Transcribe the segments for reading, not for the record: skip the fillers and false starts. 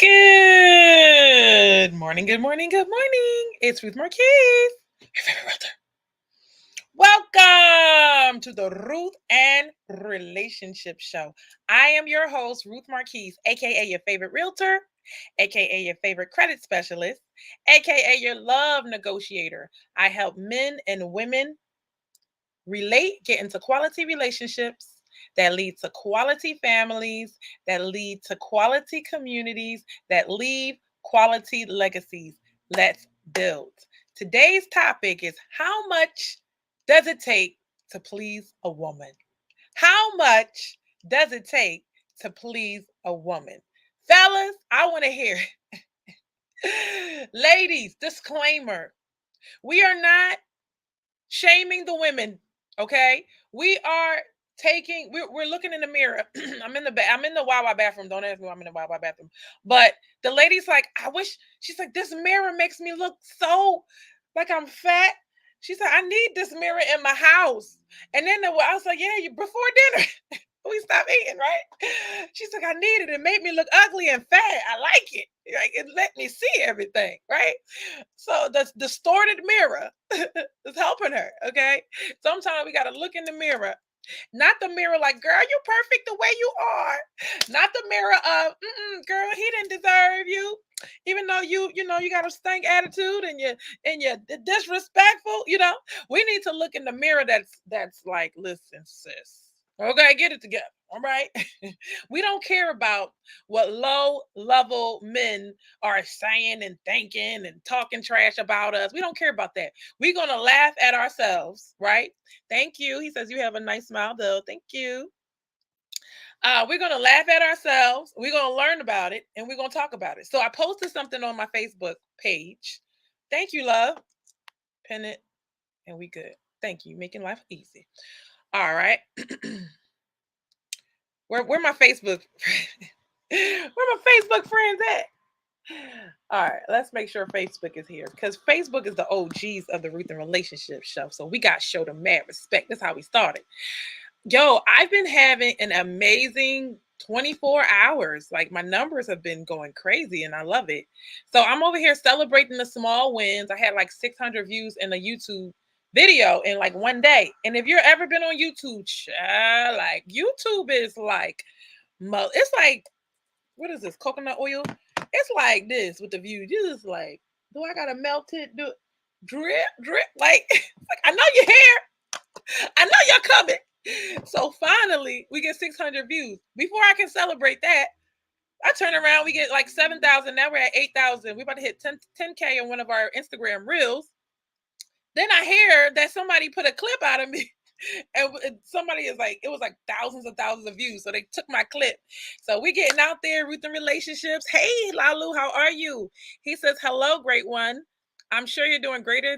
Good morning, good morning, good morning. It's Ruth Marquise, your favorite realtor. Welcome to the Ruth and Relationship Show. I am your host, Ruth Marquise, aka your favorite realtor, aka your favorite credit specialist, aka your love negotiator. I help men and women relate, get into quality relationships that lead to quality families, that lead to quality communities, that leave quality legacies. Let's build. Today's topic is how much does it take to please a woman? How much does it take to please a woman? Fellas, I want to hear it. Ladies, disclaimer. We are not shaming the women, okay? We are we're looking in the mirror. I'm in the Wawa bathroom. Don't ask me why I'm in the Wawa bathroom. But the lady's like, I wish, she's like, this mirror makes me look so like I'm fat. She said, I need this mirror in my house. And then I was like, yeah, you before dinner. We stopped eating, right? She's like, I need it. It made me look ugly and fat. I like it. Like it let me see everything, right? So the distorted mirror is helping her. Okay. Sometimes we gotta look in the mirror. Not the mirror like, girl, you perfect the way you are. Not the mirror of, girl, he didn't deserve you. Even though you got a stank attitude and you're disrespectful, we need to look in the mirror that's like, listen, sis. Okay, get it together. All right. We don't care about what low level men are saying and thinking and talking trash about us. We don't care about that. We're going to laugh at ourselves, right? Thank you. He says, you have a nice smile, though. Thank you. We're going to laugh at ourselves. We're going to learn about it and we're going to talk about it. So I posted something on my Facebook page. Thank you, love. Pin it and we good. Thank you. Making life easy. All right. Where my Facebook where my Facebook friends at? All right, let's make sure Facebook is here because Facebook is the OGs of the Ruth and Relationship Show. So we got to show them mad respect. That's how we started. Yo, I've been having an amazing 24 hours. Like my numbers have been going crazy and I love it. So I'm over here celebrating the small wins. I had like 600 views in a YouTube video in like one day. And if you've ever been on YouTube, like YouTube is like, it's like, what is this, coconut oil? It's like this with the views. You just like, do I gotta melt it? Do drip, drip? Like, like I know you're here. I know you're coming. So finally, we get 600 views. Before I can celebrate that, I turn around, we get like 7,000. Now we're at 8,000. We're about to hit 10K on one of our Instagram reels. Then I hear that somebody put a clip out of me. And somebody is like, it was like thousands of views. So they took my clip. So we getting out there, Ruth and Relationships. Hey, Lalu, how are you? He says, hello, great one. I'm sure you're doing greater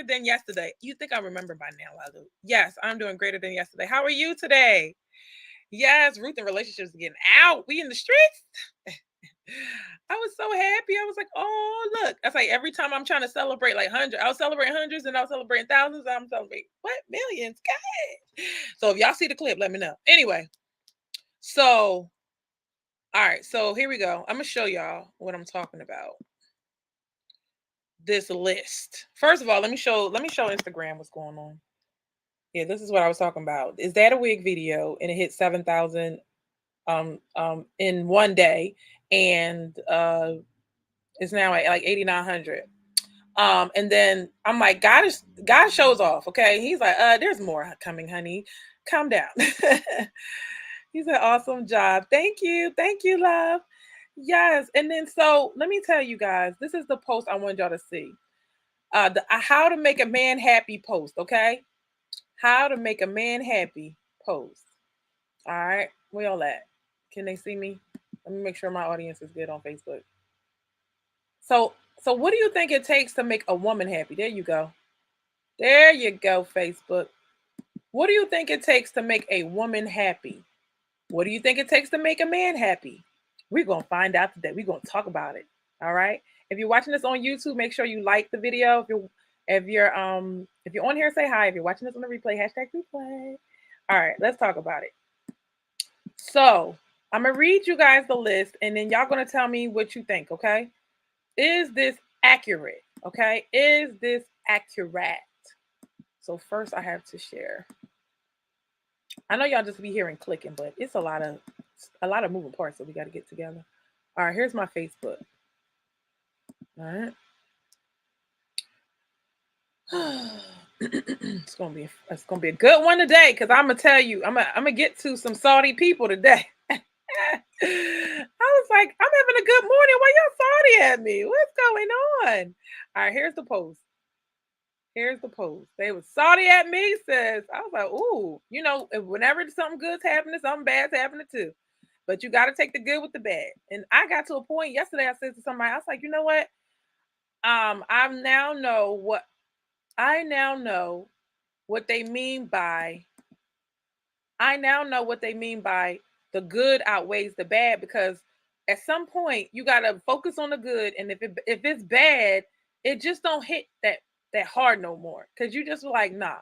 than yesterday. You think I remember by now, Lalu? Yes, I'm doing greater than yesterday. How are you today? Yes, Ruth and Relationships getting out. We in the streets. I was so happy. I was like, oh, look. That's like every time I'm trying to celebrate like hundreds, I'll celebrate hundreds and I'll celebrate thousands. I'm celebrating what? Millions. God. So if y'all see the clip, let me know. Anyway, so all right, so here we go. I'm gonna show y'all what I'm talking about. This list. First of all, let me show Instagram what's going on. Yeah, this is what I was talking about. Is that a wig video? And it hit 7,000 in one day, and it's now at like 8,900. And then I'm like, God shows off, okay? He's like, there's more coming, honey. Calm down. He said, awesome job. Thank you, love. Yes, and then so let me tell you guys, this is the post I wanted y'all to see. The how to make a man happy post, okay? How to make a man happy post. All right, where y'all at? Can they see me? Let me make sure my audience is good on Facebook. So what do you think it takes to make a woman happy? There you go. There you go, Facebook. What do you think it takes to make a woman happy? What do you think it takes to make a man happy? We're going to find out today. We're going to talk about it. All right? If you're watching this on YouTube, make sure you like the video. If you're on here, say hi. If you're watching this on the replay, #replay. All right, let's talk about it. So, I'm gonna read you guys the list, and then y'all gonna tell me what you think. Okay? Is this accurate? Okay? Is this accurate? So first, I have to share. I know y'all just be hearing clicking, but it's a lot of moving parts that we got to get together. All right, here's my Facebook. All right. It's gonna be a good one today because I'm gonna tell you I'm gonna get to some salty people today. I was like, I'm having a good morning. Why y'all salty at me? What's going on? All right, here's the post. Here's the post. They was salty at me, says. I was like, ooh, whenever something good's happening, something bad's happening too. But you got to take the good with the bad. And I got to a point yesterday. I said to somebody, I was like, you know what? I now know what I now know what they mean by. I now know what they mean by the good outweighs the bad because at some point you got to focus on the good, and if it's bad, it just don't hit that hard no more because you just like, nah,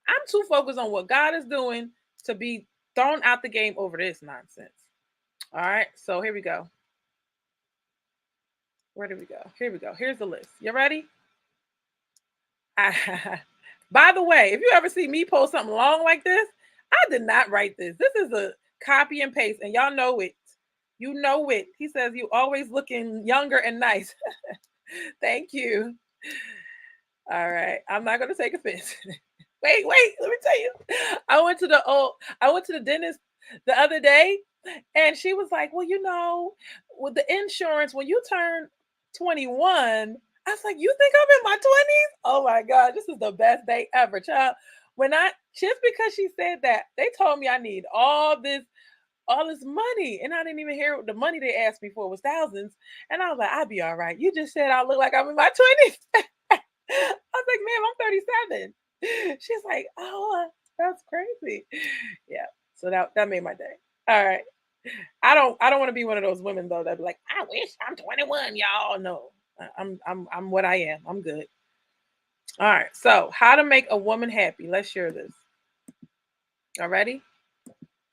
I'm too focused on what God is doing to be thrown out the game over this nonsense. All right, so here we go. Where do we go? Here we go. Here's the list. You ready? By the way, if you ever see me post something long like this, I did not write this. This is a copy and paste, and y'all know it. You know it. He says you always looking younger and nice. Thank you. All right. I'm not gonna take offense. Wait, let me tell you. I went to the dentist the other day, and she was like, well, with the insurance, when you turn 21, I was like, you think I'm in my 20s? Oh my God, this is the best day ever, child. Just because she said that, they told me I need all this money. And I didn't even hear the money they asked me for was thousands. And I was like, I'll be all right. You just said I look like I'm in my 20s. I was like, ma'am, I'm 37. She's like, oh, that's crazy. Yeah. So that made my day. All right. I don't want to be one of those women though that be like, I wish I'm 21, y'all. No. I'm what I am. I'm good. All right. So how to make a woman happy. Let's share this. All ready?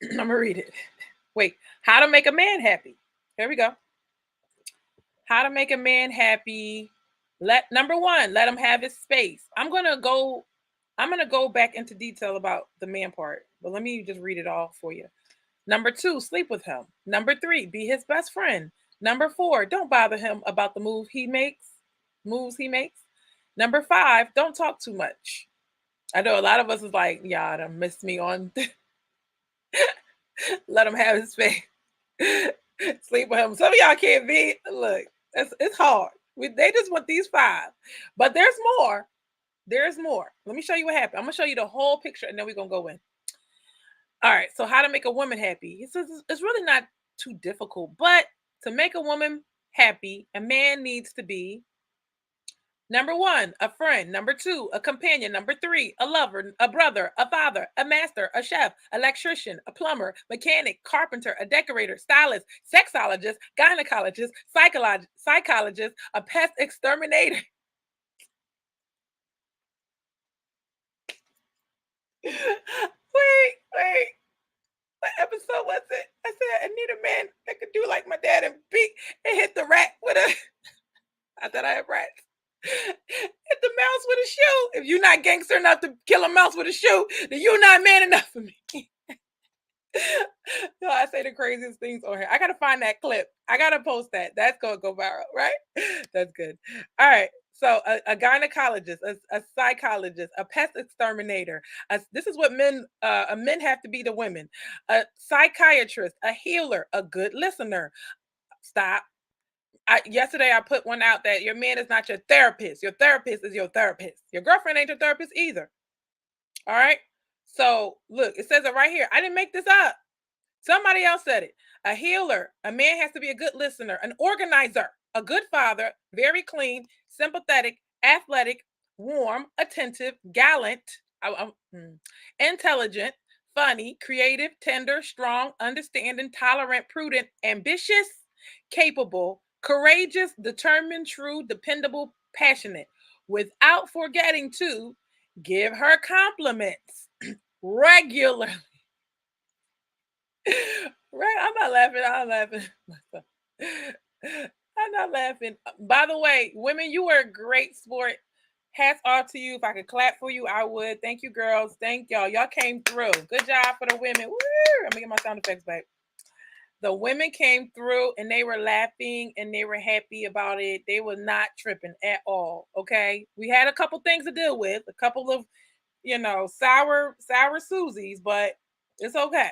I'm gonna read it. Wait, how to make a man happy. Here we go. How to make a man happy. Number one, let him have his space. I'm gonna go back into detail about the man part, but let me just read it all for you. Number two, sleep with him. Number three, be his best friend. Number four, don't bother him about the moves he makes. Number five, don't talk too much. I know a lot of us is like, y'all done missed me on let him have his space. Sleep with him. Some of y'all can't be. Look, it's hard. They just want these five, but there's more. There's more. Let me show you what happened. I'm gonna show you the whole picture, and then we're gonna go in. All right. So, how to make a woman happy? He says it's really not too difficult, but to make a woman happy, a man needs to be number one, a friend. Number two, a companion. Number three, a lover, a brother, a father, a master, a chef, electrician, a plumber, mechanic, carpenter, a decorator, stylist, sexologist, gynecologist, psychologist, a pest exterminator. Wait. What episode was it? I said I need a man that could do like my dad and beat and hit the rat with a. I thought I had rats. Hit the mouse with a shoe. If you're not gangster enough to kill a mouse with a shoe, then you're not man enough for me. No, I say the craziest things on here. I gotta find that clip. I gotta post that. That's gonna go viral, right? That's good. All right. So a gynecologist, a psychologist, a pest exterminator. This is what men have to be to women. A psychiatrist, a healer, a good listener. Stop. Yesterday I put one out that your man is not your therapist. Your therapist is your therapist. Your girlfriend ain't your therapist either. All right. So look, it says it right here. I didn't make this up. Somebody else said it. A healer. A man has to be a good listener, an organizer, a good father, very clean, sympathetic, athletic, warm, attentive, gallant, intelligent, funny, creative, tender, strong, understanding, tolerant, prudent, ambitious, capable, courageous, determined, true, dependable, passionate, without forgetting to give her compliments regularly. Right? I'm not laughing. I'm laughing. I'm not laughing. By the way, women, you were a great sport. Hats off to you. If I could clap for you, I would. Thank you, girls. Thank y'all. Y'all came through. Good job for the women. Woo! I'm gonna get my sound effects back. The women came through and they were laughing and they were happy about it. They were not tripping at all. Okay. We had a couple things to deal with, a couple of, sour Susies, but it's okay.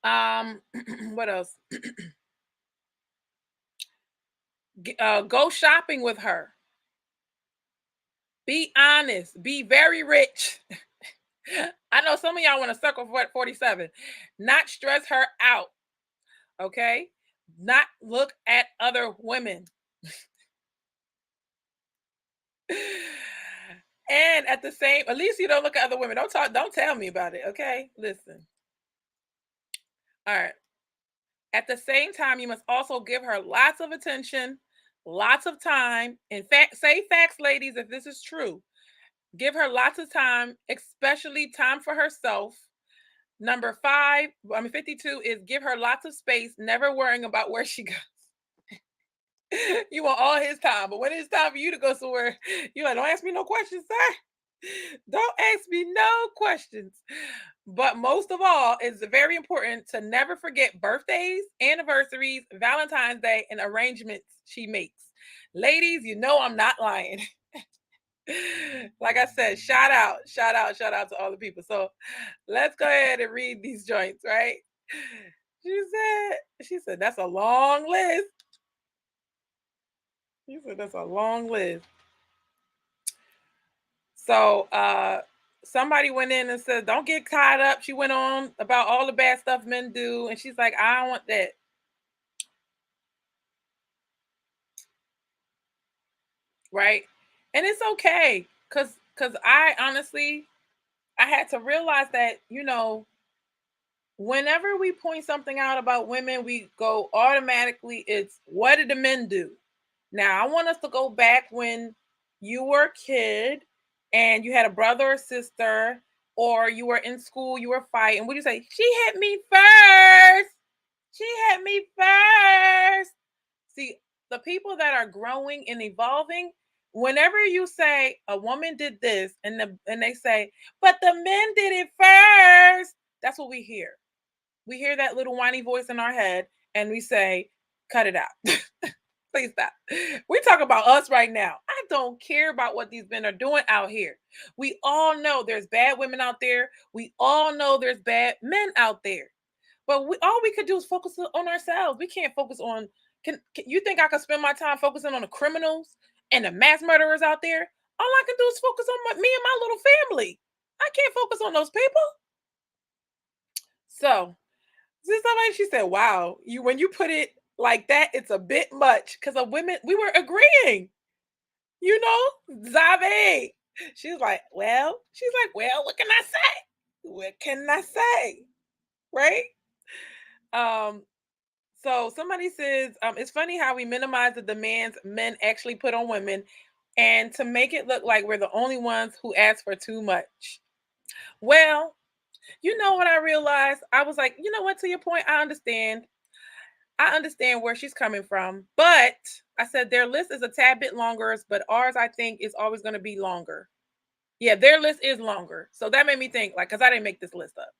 Um, what else? Go shopping with her. Be honest. Be very rich. I know some of y'all want to circle for 47. Not stress her out. Okay. Not look at other women. And at the same, at least you don't look at other women. Don't tell me about it. Okay. Listen. All right. At the same time, you must also give her lots of attention, lots of time. In fact, say facts, ladies, if this is true. Give her lots of time, especially time for herself. Number 52 is give her lots of space, never worrying about where she goes. You want all his time, but when it's time for you to go somewhere, you like, don't ask me no questions, sir. Don't ask me no questions. But most of all, it's very important to never forget birthdays, anniversaries, Valentine's Day, and arrangements she makes. Ladies, you know I'm not lying. Like I said, shout out to all the people. So let's go ahead and read these joints, right? She said, that's a long list. She said, that's a long list. So somebody went in and said, don't get caught up. She went on about all the bad stuff men do. And she's like, I don't want that. Right. And it's okay. Cause I honestly I had to realize that, whenever we point something out about women, we go automatically, it's what did the men do? Now, I want us to go back when you were a kid and you had a brother or sister, or you were in school, you were fighting. What do you say? She hit me first. She hit me first. See, the people that are growing and evolving, whenever you say a woman did this and they say, but the men did it first, that's what we hear. We hear that little whiny voice in our head and we say, cut it out. Please stop. We talk about us right now. I don't care about what these men are doing out here. We all know there's bad women out there. We all know there's bad men out there. But all we could do is focus on ourselves. We can't focus on. Can you think I could spend my time focusing on the criminals and the mass murderers out there? All I can do is focus on me and my little family. I can't focus on those people. So this somebody she said, "Wow, you when you put it like that, it's a bit much." Because of women, we were agreeing. Zabe. She's like, well, what can I say? What can I say? Right? Um, so somebody says, it's funny how we minimize the demands men actually put on women and to make it look like we're the only ones who ask for too much. Well, you know what I realized? I was like, you know what, to your point, I understand. I understand where she's coming from, but I said their list is a tad bit longer, but ours, I think, is always going to be longer. Yeah, their list is longer. So that made me think, like, because I didn't make this list up.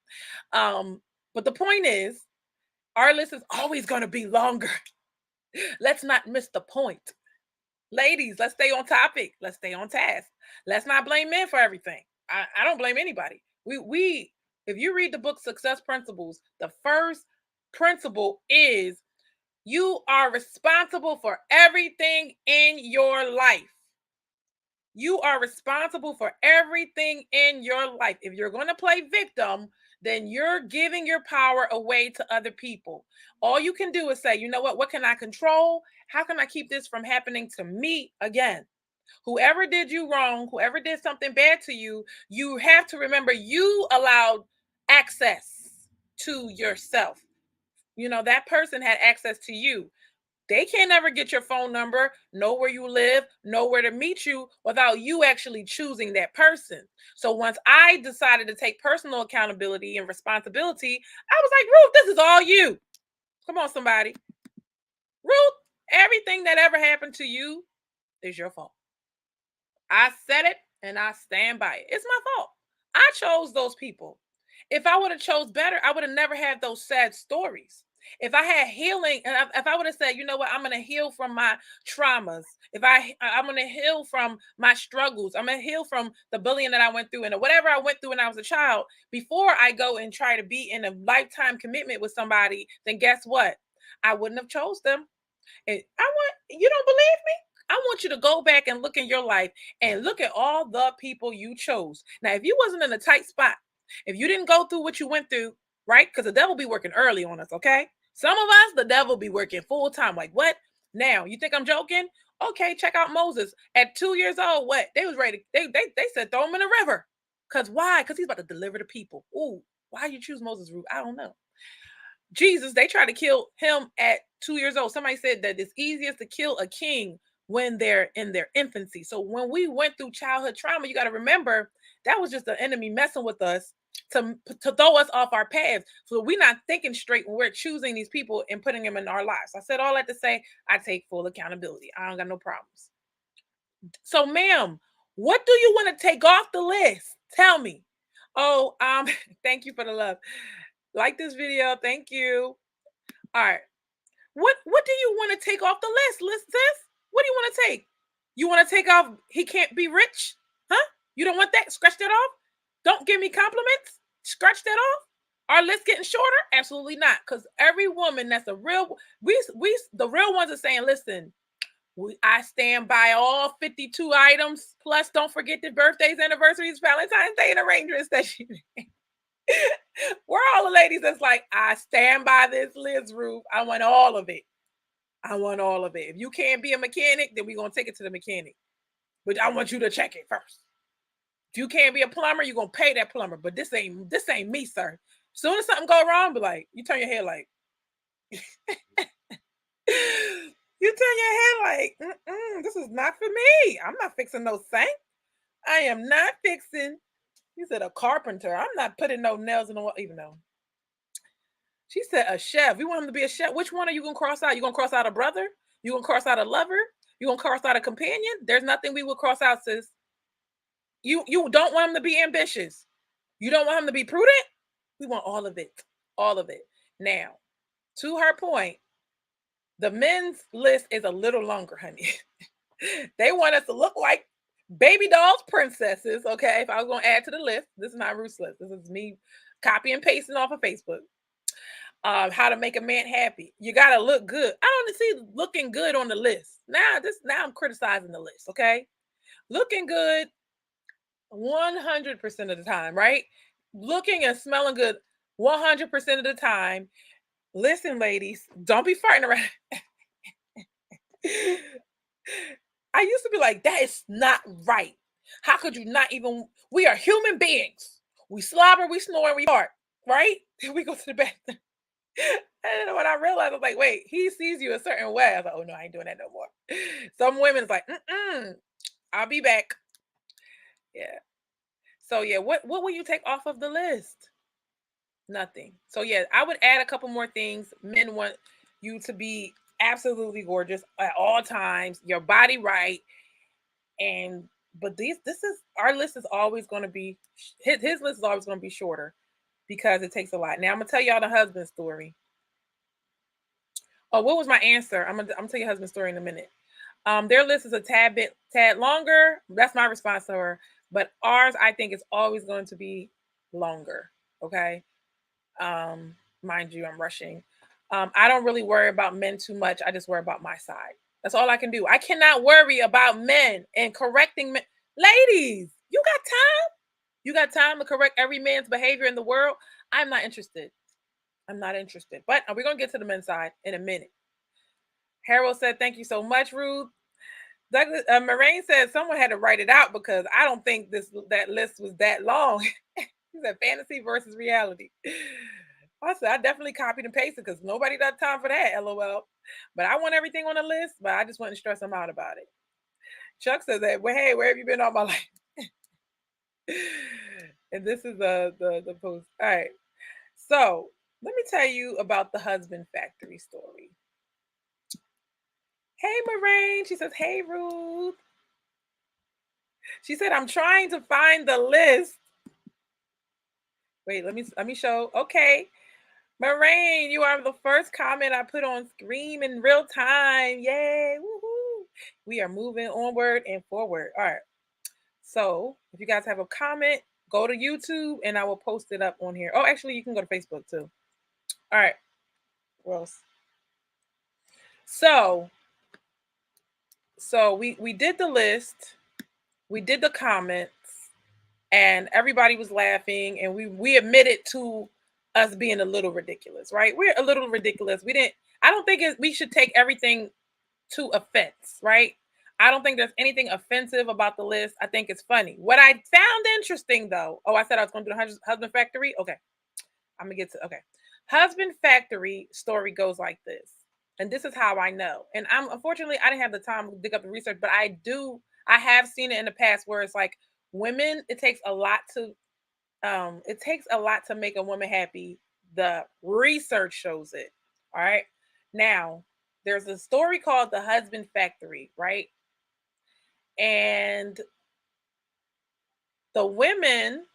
But the point is, our list is always going to be longer. Let's not miss the point. Ladies, let's stay on topic. Let's stay on task. Let's not blame men for everything. I don't blame anybody. If you read the book Success Principles, the first principle is you are responsible for everything in your life. You are responsible for everything in your life. If you're going to play victim, then you're giving your power away to other people. All you can do is say, you know what? What can I control? How can I keep this from happening to me again? Whoever did you wrong, whoever did something bad to you, you have to remember you allowed access to yourself. That person had access to you. They can't ever get your phone number, know where you live, know where to meet you without you actually choosing that person. So once I decided to take personal accountability and responsibility, I was like, Ruth, this is all you. Come on, somebody. Ruth, everything that ever happened to you is your fault. I said it and I stand by it. It's my fault. I chose those people. If I would have chose better, I would have never had those sad stories. If I had healing, and if I would have said, you know what, I'm gonna heal from my traumas. I'm gonna heal from my struggles. I'm gonna heal from the bullying that I went through and whatever I went through when I was a child. Before I go and try to be in a lifetime commitment with somebody, then guess what? I wouldn't have chose them. And you don't believe me? I want you to go back and look in your life and look at all the people you chose. Now, if you wasn't in a tight spot, if you didn't go through what you went through, right? Because the devil be working early on us, okay? Some of us, the devil be working full time. Like, what? Now, you think I'm joking? Okay, check out Moses. At 2 years old, what? They was ready. They said throw him in the river. Because why? Because he's about to deliver the people. Ooh, why you choose Moses' route? I don't know. Jesus, they tried to kill him at 2 years old. Somebody said that it's easiest to kill a king when they're in their infancy. So when we went through childhood trauma, you got to remember that was just the enemy messing with us to throw us off our paths. So we're not thinking straight when we're choosing these people and putting them in our lives. I said all that to say I take full accountability. I don't got no problems. So, ma'am, what do you want to take off the list? Tell me. Oh, thank you for the love. Like this video. Thank you. All right. What do you want to take off the list, sis? What do you want to take? You want to take off he can't be rich? Huh? You don't want that? Scratch that off? Don't give me compliments? Scratch that off? Our list getting shorter? Absolutely not. Because every woman that's a real we the real ones are saying, listen, I stand by all 52 items. Plus, don't forget the birthdays, anniversaries, Valentine's Day, and arrangements that she made. We're all the ladies that's like, I stand by this list, Ruth. I want all of it. I want all of it. If you can't be a mechanic, then we're gonna take it to the mechanic. But I want you to check it first. If you can't be a plumber, you're gonna pay that plumber. But this ain't me, sir. Soon as something go wrong, be like, you turn your head like you turn your head like, this is not for me. I'm not fixing no sink. I am not fixing. He said a carpenter. I'm not putting no nails in the wall, even though. She said a chef. We want him to be a chef. Which one are you gonna cross out? You gonna cross out a brother? You gonna cross out a lover? You gonna cross out a companion? There's nothing we will cross out, sis. You don't want him to be ambitious. You don't want him to be prudent. We want all of it. All of it. Now, to her point, the men's list is a little longer, honey. They want us to look like baby dolls, princesses. Okay, if I was gonna add to the list, this is not Ruth's list. This is me copy and pasting off of Facebook. How to make a man happy. You gotta look good. I don't see looking good on the list. Now I'm criticizing the list. Okay, looking good 100% of the time, right? Looking and smelling good 100% of the time. Listen, ladies, don't be farting around. I used to be like, that is not right. How could you not even? We are human beings. We slobber, we snore, we fart, right? Then we go to the bathroom. And when I realized, I was like, wait, he sees you a certain way. I was like, oh no, I ain't doing that no more. Some women's like, I'll be back. Yeah. So yeah, what will you take off of the list? Nothing. So yeah, I would add a couple more things. Men want you to be absolutely gorgeous at all times, your body right, and but this is our list is always going to be his list is always going to be shorter because it takes a lot. Now I'm gonna tell y'all the husband story. Oh, what was my answer? I'm gonna tell you husband story in a minute. Their list is a tad longer. That's my response to her. But ours, I think, is always going to be longer. Okay. Mind you, I'm rushing. I don't really worry about men too much. I just worry about my side. That's all I can do. I cannot worry about men and correcting men. Ladies, you got time? You got time to correct every man's behavior in the world? I'm not interested. I'm not interested. But we're going to get to the men's side in a minute. Harold said, thank you so much, Ruth. Douglas Moraine said someone had to write it out because I don't think that list was that long. He said fantasy versus reality. I said I definitely copied and pasted because nobody got time for that. LOL. But I want everything on the list, but I just wouldn't stress them out about it. Chuck says that. Well, hey, where have you been all my life? And this is the post. All right. So let me tell you about the husband factory story. Hey, Moraine. She says, hey, Ruth. She said, I'm trying to find the list. Wait, let me show. Okay. Moraine, you are the first comment I put on screen in real time. Yay. Woohoo. We are moving onward and forward. All right. So if you guys have a comment, go to YouTube and I will post it up on here. Oh, actually, you can go to Facebook too. All right. Well, so we did the list, we did the comments, and everybody was laughing, and we admitted to us being a little ridiculous, right? We're a little ridiculous. We didn't. I don't think we should take everything to offense, right? I don't think there's anything offensive about the list. I think it's funny. What I found interesting, though. Oh, I said I was going to do the husband factory. Okay, I'm gonna get to. Okay, husband factory story goes like this, and this is how I know. And I'm unfortunately I didn't have the time to dig up the research, but I do. I have seen it in the past where it's like women. It takes a lot to make a woman happy. The research shows it. All right. Now, there's a story called The Husband Factory, right? And the women,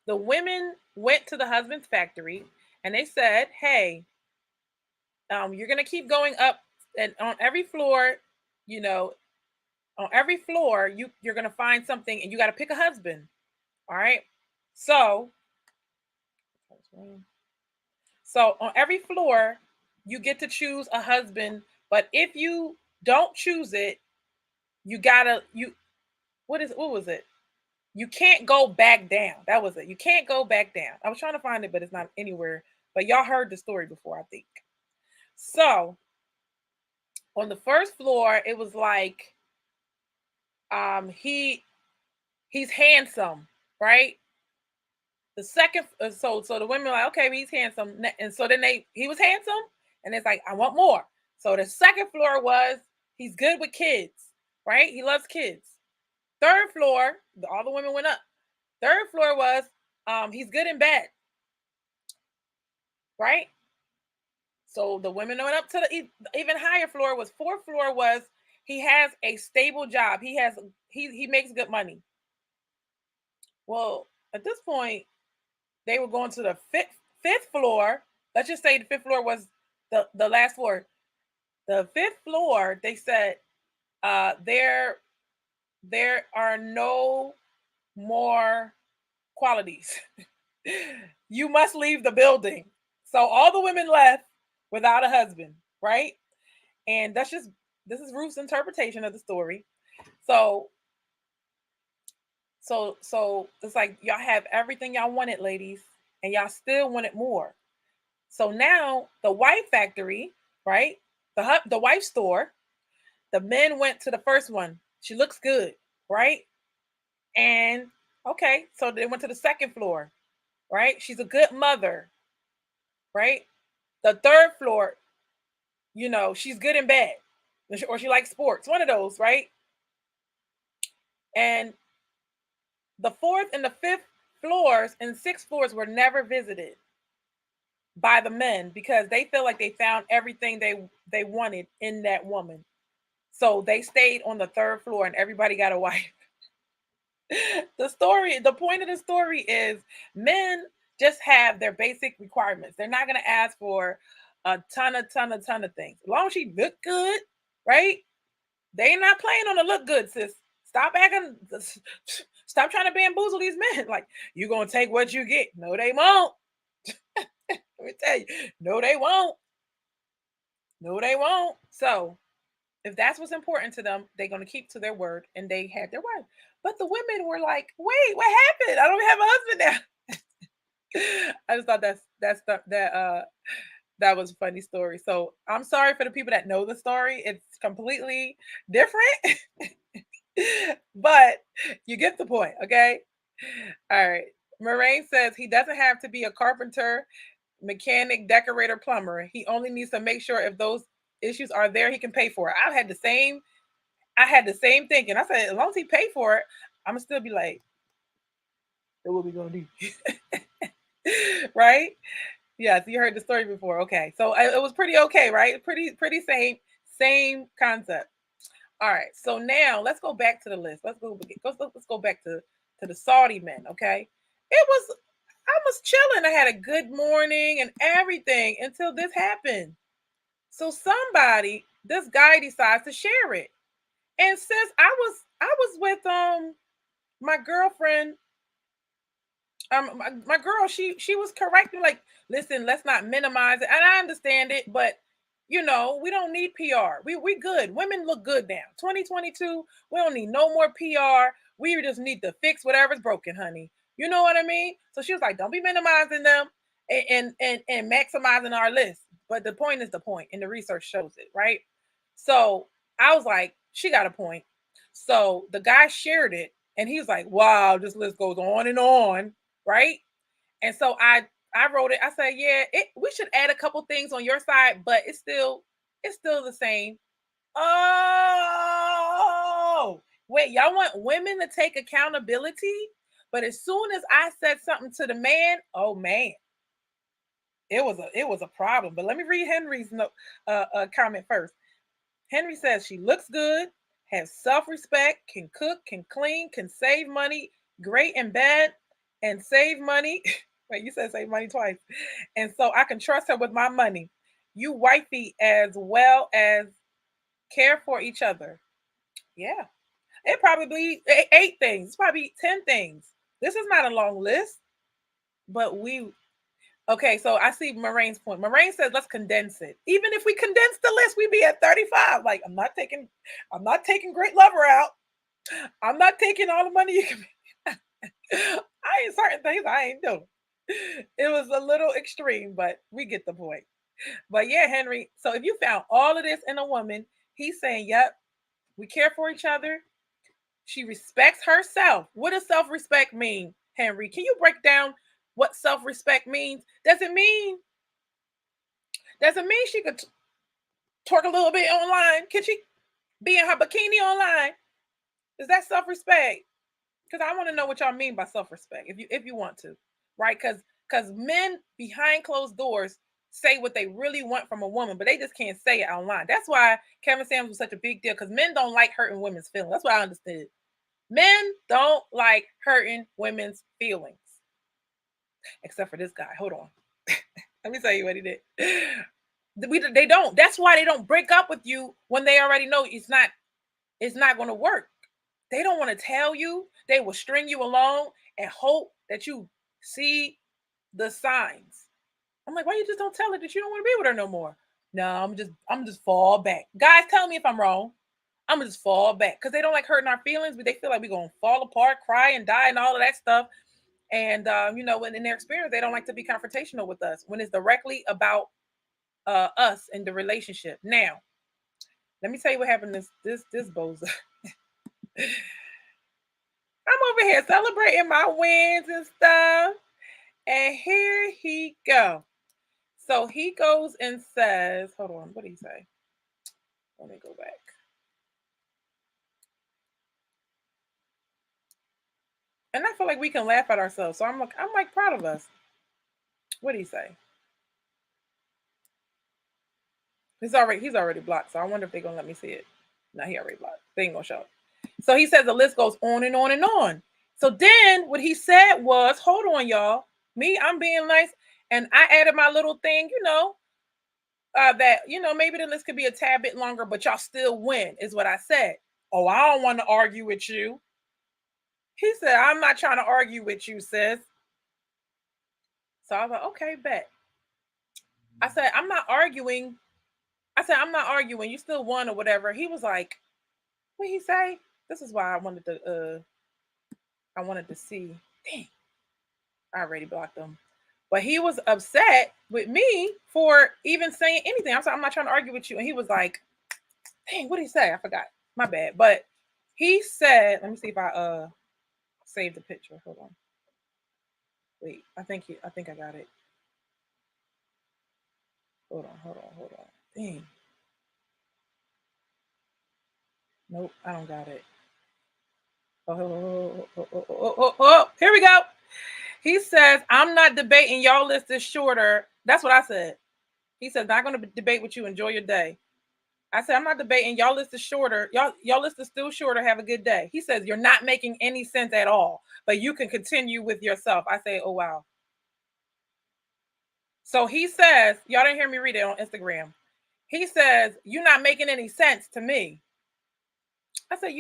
the women went to the husband's factory and they said, "Hey, you're gonna keep going up, and on every floor, you know, on every floor, you're gonna find something, and you got to pick a husband. All right. So So on every floor, you get to choose a husband, but if you don't choose it, you gotta you what was it? You can't go back down. That was it. You can't go back down. I was trying to find it, but it's not anywhere. But y'all heard the story before, I think. So on the first floor, it was like he's handsome, right? The second so the women were like, okay, he's handsome. And so then he was handsome, and it's like, I want more. So the second floor was he's good with kids, right? He loves kids. Third floor, all the women went up. Third floor was he's good in bed, right? So the women went up to the even higher floor. Was fourth floor was he has a stable job. He makes good money. Well, at this point, they were going to the fifth floor. Let's just say the fifth floor was the last floor. The fifth floor, they said, there are no more qualities. You must leave the building. So all the women left without a husband, right? And this is Ruth's interpretation of the story. So so it's like y'all have everything y'all wanted, ladies, and y'all still wanted more. So now the wife factory, right? The wife store, the men went to the first one. She looks good, right? And okay, so they went to the second floor, right? She's a good mother, right? The third floor, she's good in bed, or she likes sports, one of those, right? And the fourth and the fifth floors and sixth floors were never visited by the men because they feel like they found everything they wanted in that woman. So they stayed on the third floor and everybody got a wife. The point of the story is men just have their basic requirements. They're not going to ask for a ton of things. As long as she look good, right? They ain't not playing on the look good, sis. Stop acting. Stop trying to bamboozle these men. Like, you're going to take what you get. No, they won't. Let me tell you. No, they won't. No, they won't. So if that's what's important to them, they're going to keep to their word, and they had their wife. But the women were like, "Wait, what happened? I don't have a husband now." I just thought that was a funny story. So I'm sorry for the people that know the story. It's completely different, but you get the point, okay? All right. Moraine says he doesn't have to be a carpenter. mechanic, decorator, plumber. He only needs to make sure if those issues are there, he can pay for it. I had the same thinking. I said, as long as he pay for it, I'm gonna still be like, so what we gonna do? Right? Yes, you heard the story before. Okay, so it was pretty okay, right? Pretty same concept. All right, so now let's go back to the list. Let's go back to the Saudi men. Okay, it was I was chilling. I had a good morning and everything until this happened. So this guy decides to share it, and since I was with my girlfriend, my girl, she was correcting, like, listen, let's not minimize it, and I understand it, but we don't need PR. We good. Women look good now. 2022, we don't need no more PR. We just need to fix whatever's broken, honey. You know what I mean? So she was like, don't be minimizing them and maximizing our list. But the point is the point, and the research shows it, right? So I was like, she got a point. So the guy shared it, and he's like, wow, this list goes on, right? And so I wrote it. I said, yeah, we should add a couple things on your side, but it's still the same. Oh, wait, y'all want women to take accountability? But as soon as I said something to the man, oh man, it was a problem. But let me read Henry's comment first. Henry says she looks good, has self respect, can cook, can clean, can save money, great in bed, and save money. Wait, you said save money twice. And so I can trust her with my money. You wifey as well as care for each other. Yeah. It probably eight things. It's probably 10 things. This is not a long list, but okay, so I see Moraine's point. Moraine says let's condense it. Even if we condense the list, we'd be at 35. Like, I'm not taking great lover out. I'm not taking all the money you can. I ain't certain things I ain't doing. It was a little extreme, but we get the point. But yeah, Henry. So if you found all of this in a woman, he's saying, yep, we care for each other. She respects herself. What does self-respect mean, Henry? Can you break down what self-respect means? Doesn't mean she could twerk a little bit online. Can she be in her bikini online? Is that self-respect? Because I want to know what y'all mean by self-respect. If you want to, right? Because men behind closed doors say what they really want from a woman, but they just can't say it online. That's why Kevin Samuels was such a big deal, because men don't like hurting women's feelings. That's what I understood. Men don't like hurting women's feelings, except for this guy. Hold on. Let me tell you what he did. They don't. That's why they don't break up with you when they already know it's not going to work. They don't want to tell you. They will string you along and hope that you see the signs. I'm like, why you just don't tell her that you don't want to be with her no more? No, I'm just fall back. Guys, tell me if I'm wrong. I'm gonna just fall back because they don't like hurting our feelings, but they feel like we're gonna fall apart, cry, and die, and all of that stuff. And when in their experience, they don't like to be confrontational with us when it's directly about us and the relationship. Now, let me tell you what happened. This bozo. I'm over here celebrating my wins and stuff, and here he go. So he goes and says, "Hold on, what did he say? Let me go back." And I feel like we can laugh at ourselves. So I'm like proud of us. What did he say? He's already blocked. So I wonder if they're gonna let me see it. No, he already blocked. They ain't gonna show it. So he says the list goes on and on and on. So then what he said was, hold on, y'all. Me, I'm being nice. And I added my little thing, that, maybe the list could be a tad bit longer, but y'all still win, is what I said. Oh, I don't want to argue with you. He said, I'm not trying to argue with you, sis. So I was like, okay, bet. I said, I'm not arguing. I'm not arguing. You still won or whatever. He was like, what did he say? This is why I wanted to see. Dang, I already blocked him. But he was upset with me for even saying anything. I'm not trying to argue with you. And he was like, dang, what did he say? I forgot. My bad. But he said, let me see if I saved the picture. Hold on. Wait, I think I got it. Hold on. Dang. Nope, I don't got it. Here we go. He says, I'm not debating. Y'all list is shorter. That's what I said. He says, not going to debate with you. Enjoy your day. I said, I'm not debating. Y'all list is shorter. Y'all list is still shorter. Have a good day. He says, you're not making any sense at all, but you can continue with yourself. I say, oh, wow. So he says, y'all didn't hear me read it on Instagram. He says, you're not making any sense to me. I said,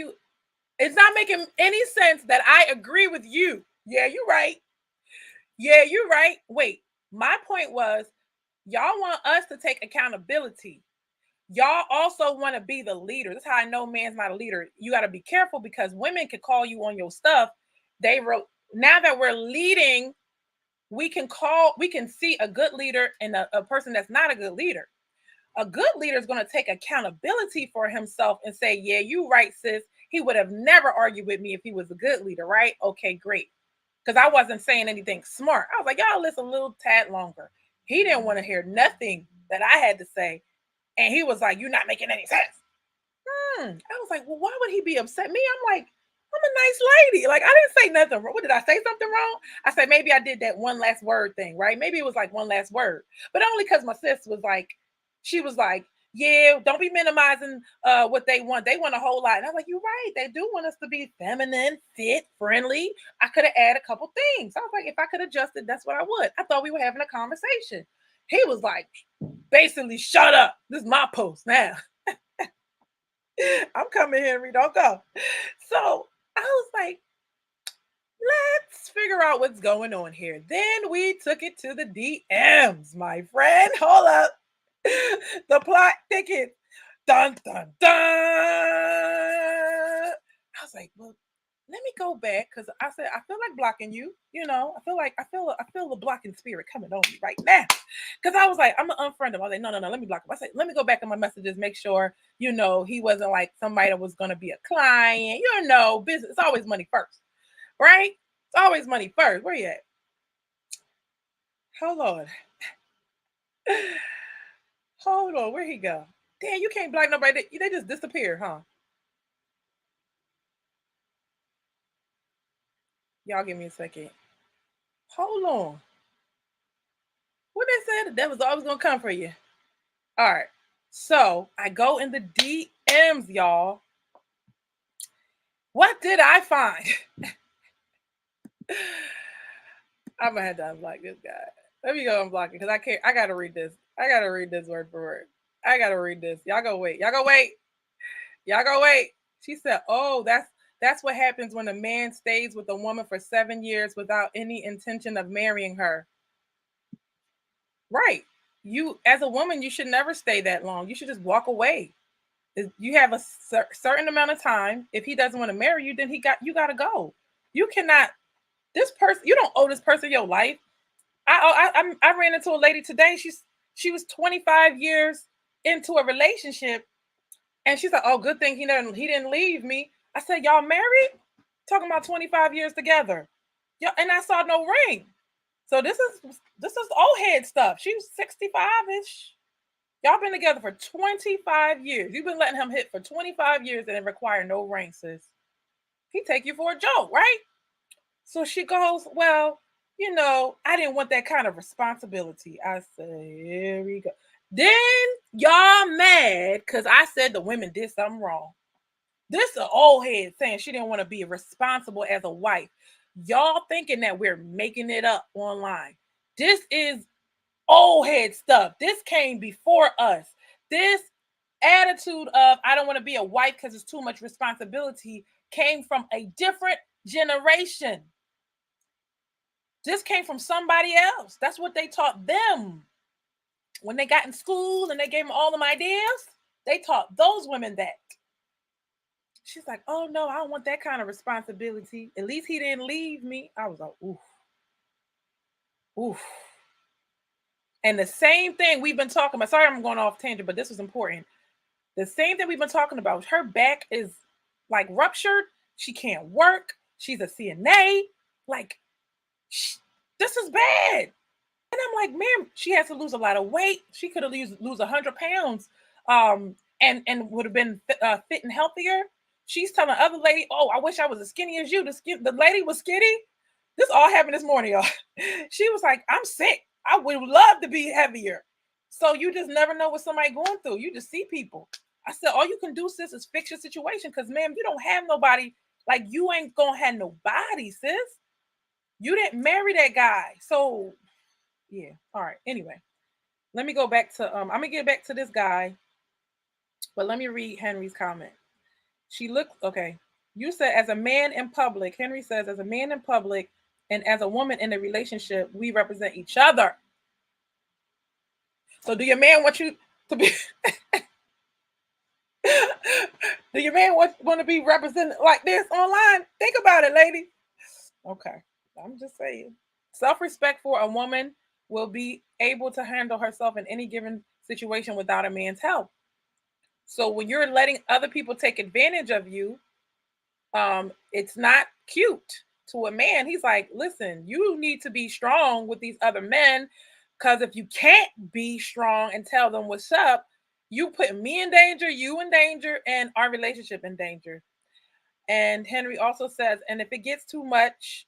it's not making any sense that I agree with you. Yeah, you're right. Yeah, you're right. Wait, my point was, y'all want us to take accountability. Y'all also want to be the leader. That's how I know man's not a leader. You got to be careful because women can call you on your stuff. Now that we're leading, we can see a good leader and a person that's not a good leader. A good leader is going to take accountability for himself and say, yeah, you right, sis. He would have never argued with me if he was a good leader, right? Okay, great. Because I wasn't saying anything smart. I was like, y'all listen a little tad longer. He didn't want to hear nothing that I had to say. And he was like, you're not making any sense. I was like, well, why would he be upset? Me, I'm like, I'm a nice lady. Like, I didn't say nothing wrong. What, did I say something wrong? I said, maybe I did that one last word thing, right? Maybe it was like one last word. But only because my sis was like, she was like, yeah, don't be minimizing what they want. They want a whole lot. And I was like, you're right. They do want us to be feminine, fit, friendly. I could have added a couple things. I was like, if I could adjust it, that's what I would. I thought we were having a conversation. He was like, basically, shut up. This is my post now. I'm coming, Henry. Don't go. So I was like, let's figure out what's going on here. Then we took it to the DMs, my friend. Hold up. The plot thickens. Dun, dun, dun. I was like, well, let me go back because I said I feel like blocking you. You know, I feel the blocking spirit coming on me right now. Because I was like, I'm gonna unfriend him. I was like, no, let me block him. I said, let me go back in my messages, make sure he wasn't like somebody that was gonna be a client. Business. It's always money first, right? It's always money first. Where you at? Hold on. Hold on. Where he go? Damn, you can't block nobody. They just disappear, huh? Y'all give me a second. Hold on. What they said? The devil's always gonna come for you. All right. So I go in the DMs, y'all. What did I find? I'm gonna have to unblock this guy. Let me go unblock it because I can't. I gotta read this. I gotta read this word for word. I gotta read this. Y'all go wait. Y'all go wait. Y'all go wait. She said, "Oh, that's what happens when a man stays with a woman for 7 years without any intention of marrying her." Right. You, as a woman, you should never stay that long. You should just walk away. You have a certain amount of time. If he doesn't want to marry you, then you got to go. You cannot. This person, you don't owe this person your life. I ran into a lady today. She was 25 years into a relationship, and she's like, "Oh, good thing he didn't leave me." I said, "Y'all married? Talking about 25 years together, yeah." And I saw no ring. So this is old head stuff. She was 65-ish. Y'all been together for 25 years. You've been letting him hit for 25 years and it require no ring, sis. He take you for a joke, right? So she goes, well, I didn't want that kind of responsibility. I said, here we go. Then y'all mad because I said the women did something wrong. This is an old head saying she didn't want to be responsible as a wife. Y'all thinking that we're making it up online. This is old head stuff. This came before us. This attitude of I don't want to be a wife because it's too much responsibility came from a different generation. This came from somebody else. That's what they taught them. When they got in school and they gave them all them ideas, they taught those women that. She's like, oh no, I don't want that kind of responsibility. At least he didn't leave me. I was like, oof. Oof. And the same thing we've been talking about. Sorry, I'm going off tangent, but this was important. The same thing we've been talking about. Her back is like ruptured. She can't work. She's a CNA. Like, this is bad. And I'm like, ma'am, she has to lose a lot of weight. She could have lose 100 pounds, and would have been fit and healthier. She's telling other lady, oh, I wish I was as skinny as you. The lady was skinny. This all happened this morning, y'all. She was like, I'm sick. I would love to be heavier. So you just never know what somebody going through. You just see people. I said, all you can do, sis, is fix your situation. Cause ma'am, you don't have nobody. Like, you ain't gonna have nobody, sis. You didn't marry that guy. So yeah. All right. Anyway, let me go back to I'm gonna get back to this guy, but let me read Henry's comment. She looked okay. You said as a man in public, Henry says, as a man in public and as a woman in a relationship, we represent each other. So do your man want you to be do your man want to be represented like this online? Think about it, lady. Okay. I'm just saying. Self-respect for a woman will be able to handle herself in any given situation without a man's help. So when you're letting other people take advantage of you, it's not cute to a man. He's like, listen, you need to be strong with these other men, because if you can't be strong and tell them what's up, you put me in danger, you in danger, and our relationship in danger. And Henry also says, and if it gets too much,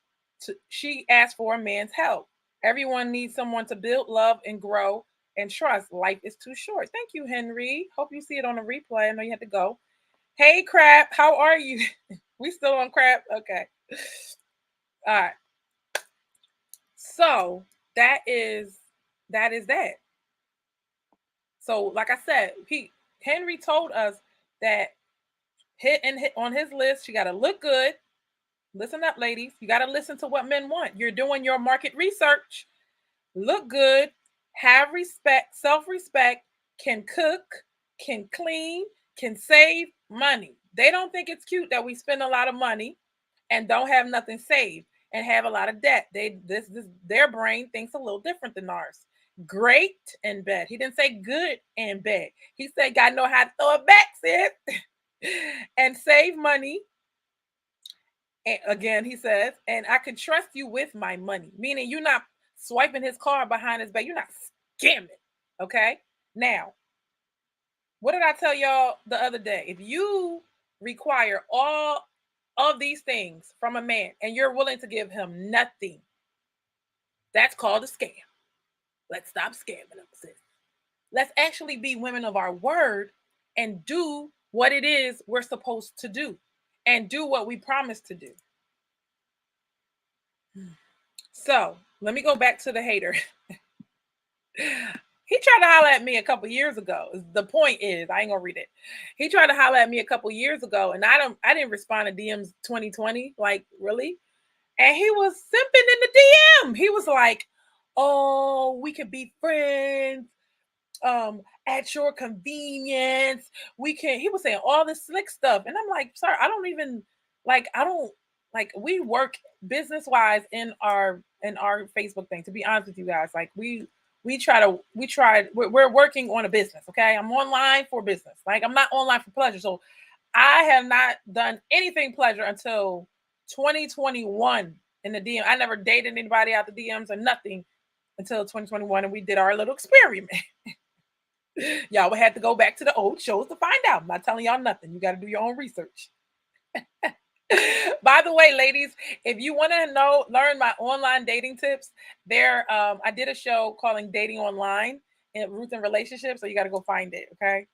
she asks for a man's help. Everyone needs someone to build love and grow and trust. Life is too short. Thank you, Henry. Hope you see it on a replay. I know you had to go. Hey, Crap, how are you? We still on Crap? Okay. All right. So that is that. So, like I said, Henry told us that hit on his list, you got to look good. Listen up, ladies. You got to listen to what men want. You're doing your market research. Look good, have respect, self-respect, can cook, can clean, can save money. They don't think it's cute that we spend a lot of money and don't have nothing saved and have a lot of debt. This their brain thinks a little different than ours. Great and bad. He didn't say good and bad. He said, "Gotta know how to throw it back, sis, and save money." And again, he says, "And I can trust you with my money," meaning you're not swiping his card behind his back. You're not scamming. Okay. Now, what did I tell y'all the other day? If you require all of these things from a man and you're willing to give him nothing, that's called a scam. Let's stop scamming them, sis. Let's actually be women of our word and do what it is we're supposed to do and do what we promised to do. So let me go back to the hater. He tried to holler at me a couple years ago. The point is, I ain't gonna read it. He tried to holler at me a couple years ago, and I didn't respond to DMs 2020. Like, really? And he was simping in the DM. He was like, "Oh, we could be friends. At your convenience. We can." He was saying all this slick stuff, and I'm like, "Sir, I don't even like. I don't like. We work business wise in our Facebook thing. To be honest with you guys, like we're working on a business. Okay, I'm online for business. Like, I'm not online for pleasure. So I have not done anything pleasure until 2021 in the DM. I never dated anybody out the DMs or nothing until 2021, and we did our little experiment. Y'all would have to go back to the old shows to find out. I'm not telling y'all nothing. You got to do your own research. By the way, ladies, if you want to learn my online dating tips, I did a show calling Dating Online in Ruth and Relationships, so you got to go find it, okay?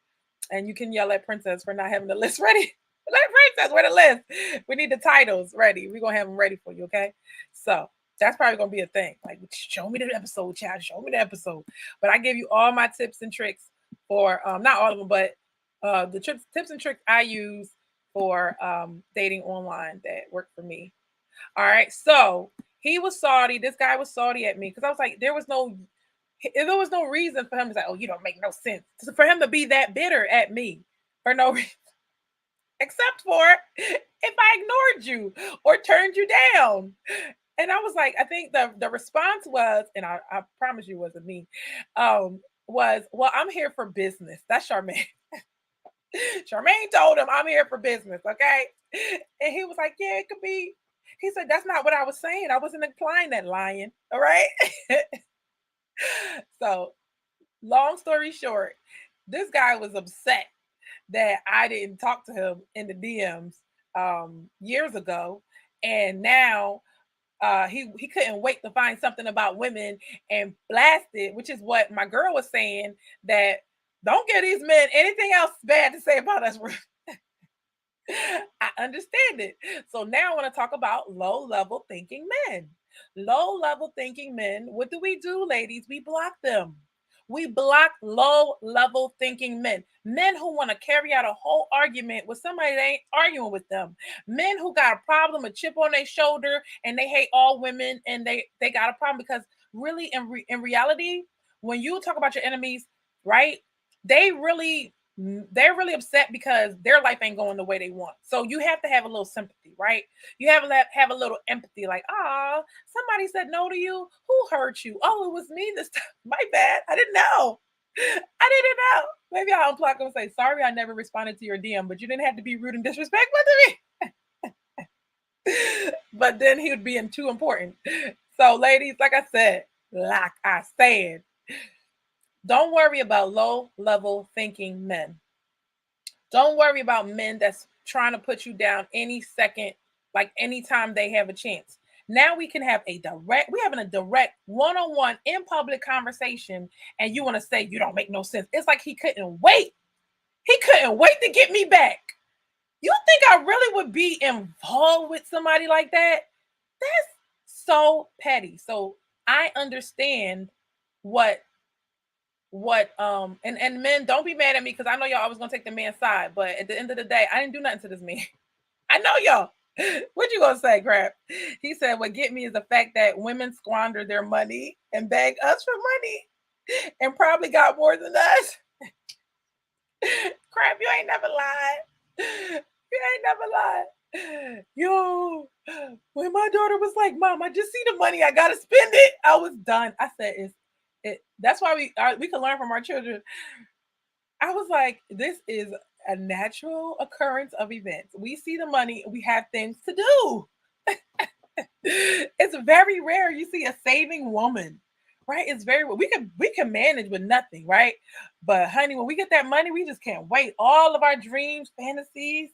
And you can yell at Princess for not having the list ready. Let Princess, where the list? We need the titles ready. We're gonna have them ready for you, okay? So that's probably gonna be a thing. Like, show me the episode, child. Show me the episode. But I give you all my tips and tricks for not all of them, but the tips and tricks I use for dating online that work for me. All right. So he was salty. This guy was salty at me because I was like, there was no reason for him to say, "Oh, you don't make no sense." For him to be that bitter at me for no reason, except for if I ignored you or turned you down. And I was like, I think the response was, and I promise you it wasn't me, was, "Well, I'm here for business." That's Charmaine. Charmaine told him, "I'm here for business." Okay. And he was like, "Yeah, it could be." He said, "That's not what I was saying. I wasn't implying that, lying." All right. So, long story short, this guy was upset that I didn't talk to him in the DMs years ago, and now he couldn't wait to find something about women and blast it, which is what my girl was saying, that don't give these men anything else bad to say about us. I understand it. So now I want to talk about low level thinking men. Low level thinking men, what do, ladies? We block them. We block low level thinking men. Men who want to carry out a whole argument with somebody that ain't arguing with them. Men who got a problem, a chip on their shoulder, and they hate all women, and they got a problem because really, in reality, when you talk about your enemies, right? They really they're really upset because their life ain't going the way they want. So you have to have a little sympathy, right? You have a little empathy, like, ah, somebody said no to you. Who hurt you? Oh, it was me this time. My bad. I didn't know. I didn't know. Maybe I'll unblock him and say, sorry, I never responded to your DM, but you didn't have to be rude and disrespectful to me. But then he would be in too important. So, ladies, like I said, don't worry about low level thinking men. Don't worry about men that's trying to put you down any second, like anytime they have a chance. Now we're having a direct one-on-one in public conversation, and you want to say you don't make no sense. It's like he couldn't wait. He couldn't wait to get me back. You think I really would be involved with somebody like that? That's so petty. So I understand what and men, don't be mad at me because I know y'all always gonna take the man's side, but at the end of the day, I didn't do nothing to this man. I know y'all. What you gonna say, crap? He said, what get me is the fact that women squander their money and beg us for money and probably got more than us. Crap, you ain't never lied. You ain't never lied. Yo, when my daughter was like, Mom, I just see the money, I gotta spend it. I was done. I said, that's why we can learn from our children. I was like, this is a natural occurrence of events. We see the money, we have things to do. It's very rare you see a saving woman, right? It's very we can manage with nothing, right? But honey, when we get that money, we just can't wait. All of our dreams, fantasies,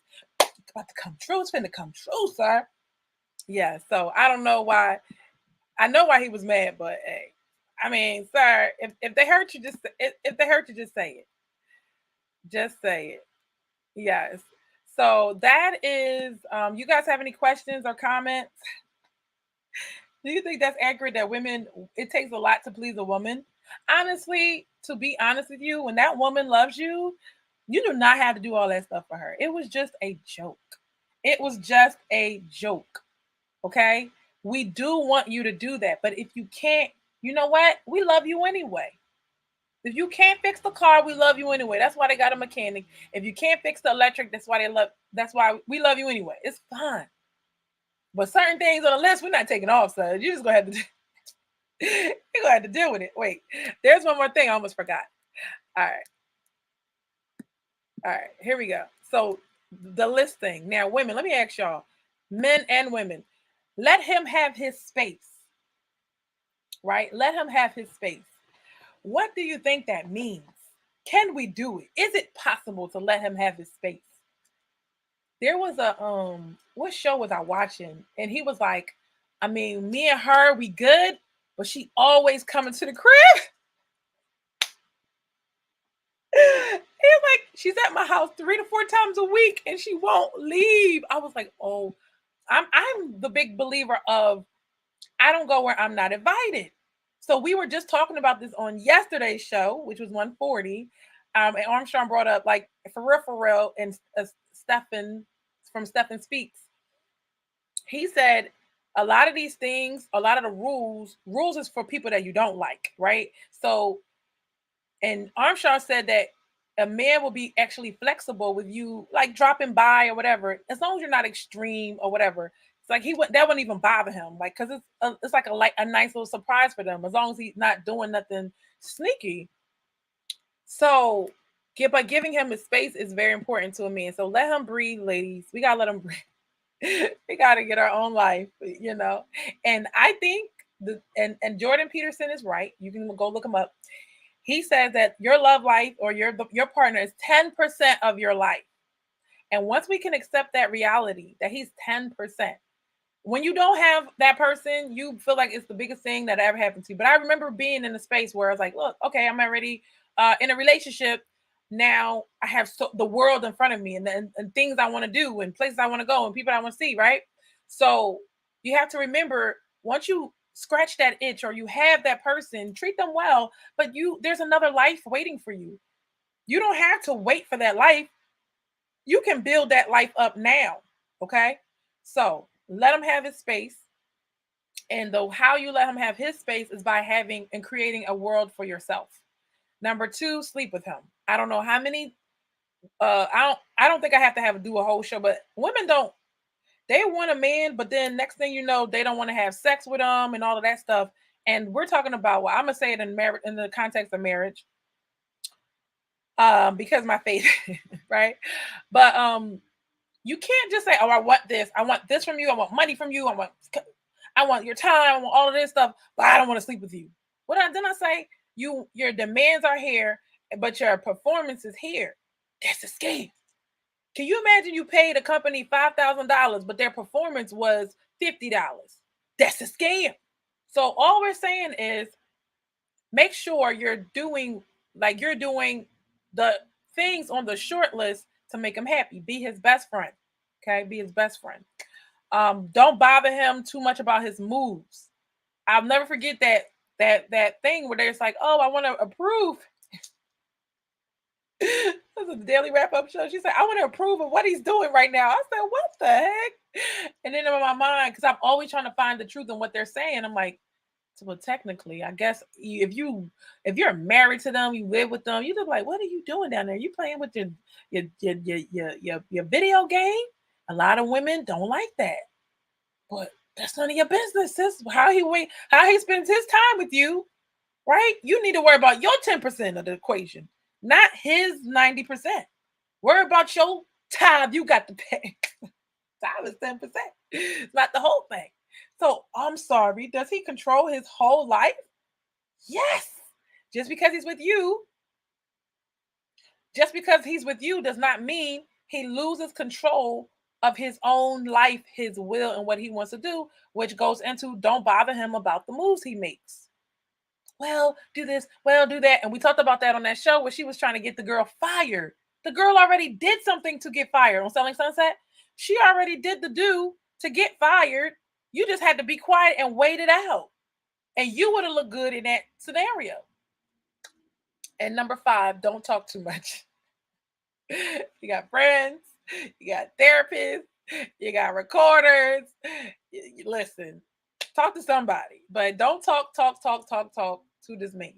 about to come true. It's finna come true, sir. Yeah. So I don't know why. I know why he was mad, but hey, I mean, sir, if they hurt you, if they hurt you, just say it. Just say it. Yes. So that is. You guys have any questions or comments? Do you think that's accurate that women, it takes a lot to please a woman? Honestly, to be honest with you, when that woman loves you, you do not have to do all that stuff for her. It was just a joke. It was just a joke. Okay? We do want you to do that. But if you can't, you know what? We love you anyway. If you can't fix the car, we love you anyway. That's why they got a mechanic. If you can't fix the electric, that's why we love you anyway. It's fine. But certain things on the list, we're not taking off, so you just gonna have to you're gonna have to deal with it. Wait, there's one more thing I almost forgot. All right, all right, here we go. So the list thing. Now, women, let me ask y'all, men and women, let him have his space, right? Let him have his space. What do you think that means? Can we do it? Is it possible to let him have his space? There was a what show was I watching? And he was like, I mean, me and her, we good, but she always coming to the crib. He's like, she's at my house 3 to 4 times a week and she won't leave. I was like, oh, I'm the big believer of I don't go where I'm not invited. So we were just talking about this on yesterday's show, which was 140. And Armstrong brought up like for real, and Stephen from Stephen Speaks. He said a lot of these things, a lot of the rules is for people that you don't like, right? So, and Armstrong said that a man will be actually flexible with you, like dropping by or whatever, as long as you're not extreme or whatever. It's like that wouldn't even bother him, like because it's like a nice little surprise for them, as long as he's not doing nothing sneaky. So, by giving him his space is very important to a man. So let him breathe, ladies. We gotta let him breathe. We gotta get our own life, you know. And I think And Jordan Peterson is right. You can go look him up. He says that your love life or your partner is 10% of your life. And once we can accept that reality that he's 10%, when you don't have that person, you feel like it's the biggest thing that ever happened to you. But I remember being in a space where I was like, look, okay, I'm already in a relationship. Now I have the world in front of me and things I want to do and places I want to go and people I want to see, right? So you have to remember once you scratch that itch or you have that person, treat them well, but there's another life waiting for you. You don't have to wait for that life. You can build that life up now. Okay. So let him have his space. And though how you let him have his space is by having and creating a world for yourself. Number two, sleep with him. I don't know how many I don't think I have to do a whole show, but women don't they want a man, but then next thing you know, they don't want to have sex with them and all of that stuff. And we're talking about well, I'm gonna say it in marriage in the context of marriage. Because my faith, right? But you can't just say, "Oh, I want this. I want this from you. I want money from you. I want your time. I want all of this stuff, but I don't want to sleep with you." Then I say your demands are here, but your performance is here. That's a scam. Can you imagine you paid a company $5,000, but their performance was $50? That's a scam. So all we're saying is make sure you're doing the things on the short list to make him happy. Be his best friend. Okay, be his best friend. Don't bother him too much about his moves. I'll never forget that thing where there's like, oh, I want to approve. This is a daily wrap up show. She said, I want to approve of what he's doing right now. I said, what the heck? And then in my mind, because I'm always trying to find the truth in what they're saying, I'm like, so, well, technically, I guess if you're married to them, you live with them, you just like, what are you doing down there? You playing with your video game? A lot of women don't like that, but that's none of your business. Sis. How he spends his time with you, right? You need to worry about your 10% of the equation, not his 90%. Worry about your time you got to pay. Time is 10%. It's not the whole thing. So I'm sorry. Does he control his whole life? Yes. Just because he's with you, just because he's with you does not mean he loses control of his own life, his will, and what he wants to do, which goes into don't bother him about the moves he makes. Well, do this, well, do that. And we talked about that on that show where she was trying to get the girl fired. The girl already did something to get fired on Selling Sunset. She already did the do to get fired. You just had to be quiet and wait it out. And you would have looked good in that scenario. And number 5, don't talk too much. You got friends, you got therapists, you got recorders. Listen, talk to somebody, but don't talk to this man.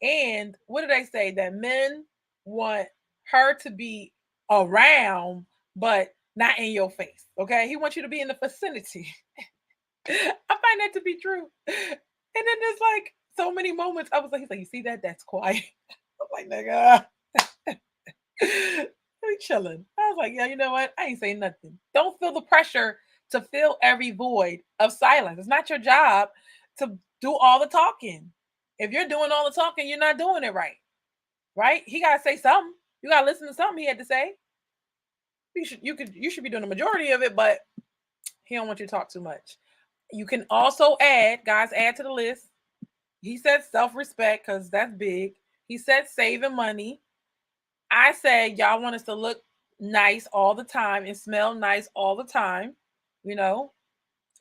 And what did they say? That men want her to be around, but not in your face. Okay. He wants you to be in the vicinity. I find that to be true. And then there's like so many moments. I was like, he's like, you see that? That's quiet. I'm like, nigga. We chilling. I was like, yeah, you know what? I ain't saying nothing. Don't feel the pressure to fill every void of silence. It's not your job to do all the talking. If you're doing all the talking, you're not doing it right. Right? He gotta say something. You gotta listen to something he had to say. You should be doing the majority of it, but he don't want you to talk too much. You can also add to the list. He said self-respect because that's big. He said saving money. I said y'all want us to look nice all the time and smell nice all the time, you know,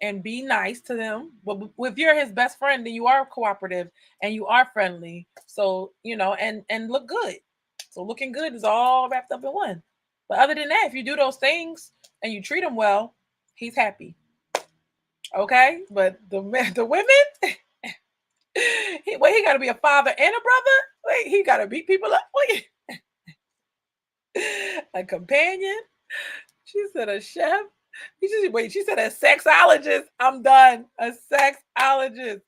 and be nice to them. But if you're his best friend, then you are cooperative and you are friendly. So, and look good. So looking good is all wrapped up in one. But other than that, if you do those things and you treat him well, he's happy. Okay? But the women, he got to be a father and a brother. Wait, he got to beat people up. Wait. A companion. She said a chef. She said a sexologist. I'm done. A sexologist.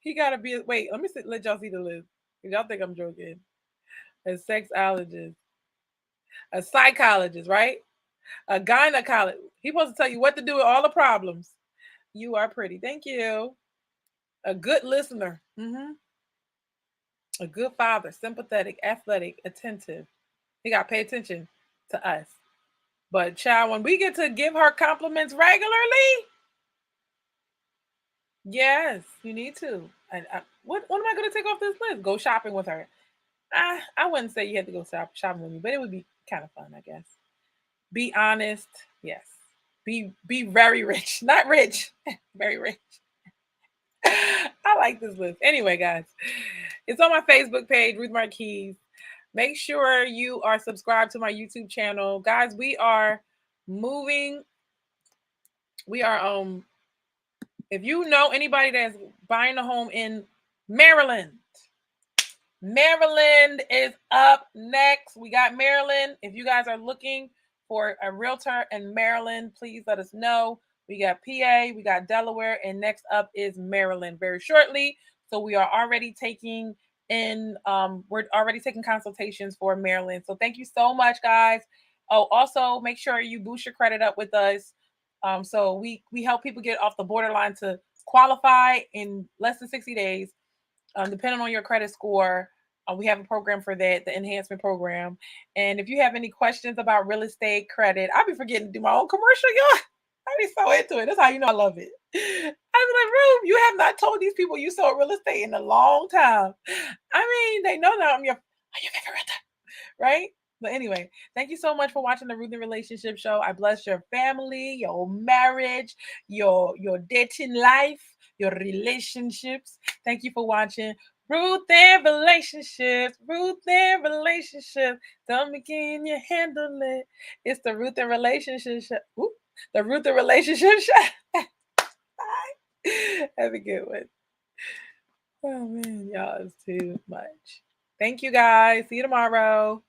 He gotta be wait, let me let y'all see the list. Y'all think I'm joking. A sexologist, a psychologist, right? A gynecologist. He supposed to tell you what to do with all the problems. You are pretty. Thank you. A good listener. A good father, sympathetic, athletic, attentive. He got to pay attention to us. But child, when we get to give her compliments regularly, yes, you need to. And what am I going to take off this list? Go shopping with her. I wouldn't say you had to go shopping with me, but it would be kind of fun, I guess. Be honest, yes. Be very rich, not rich, very rich. I like this list. Anyway, guys, it's on my Facebook page, Ruth Marquise. Make sure you are subscribed to my YouTube channel, guys. We are moving. We are If you know anybody that's buying a home in Maryland, Maryland is up next. We got Maryland. If you guys are looking for a realtor in Maryland, please let us know. We got PA, we got Delaware, and next up is Maryland very shortly. So we are already taking we're already taking consultations for Maryland. So thank you so much, guys. Oh, also make sure you boost your credit up with us. So we help people get off the borderline to qualify in less than 60 days. Depending on your credit score, we have a program for that, the enhancement program. And if you have any questions about real estate credit, I'll be forgetting to do my own commercial, y'all. I be so into it. That's how you know I love it. I was like, Rube, you have not told these people you sold real estate in a long time. I mean, they know that I'm your favorite realtor, right? But anyway, thank you so much for watching the Ruth and Relationship Show. I bless your family, your marriage, your dating life, your relationships. Thank you for watching Ruth and Relationships. Ruth and Relationships. Tell me, can you handle it? It's the Ruth and Relationship Show. Ooh, the Ruth and Relationship Show. Bye. Have a good one. Oh man, y'all, it's too much. Thank you guys. See you tomorrow.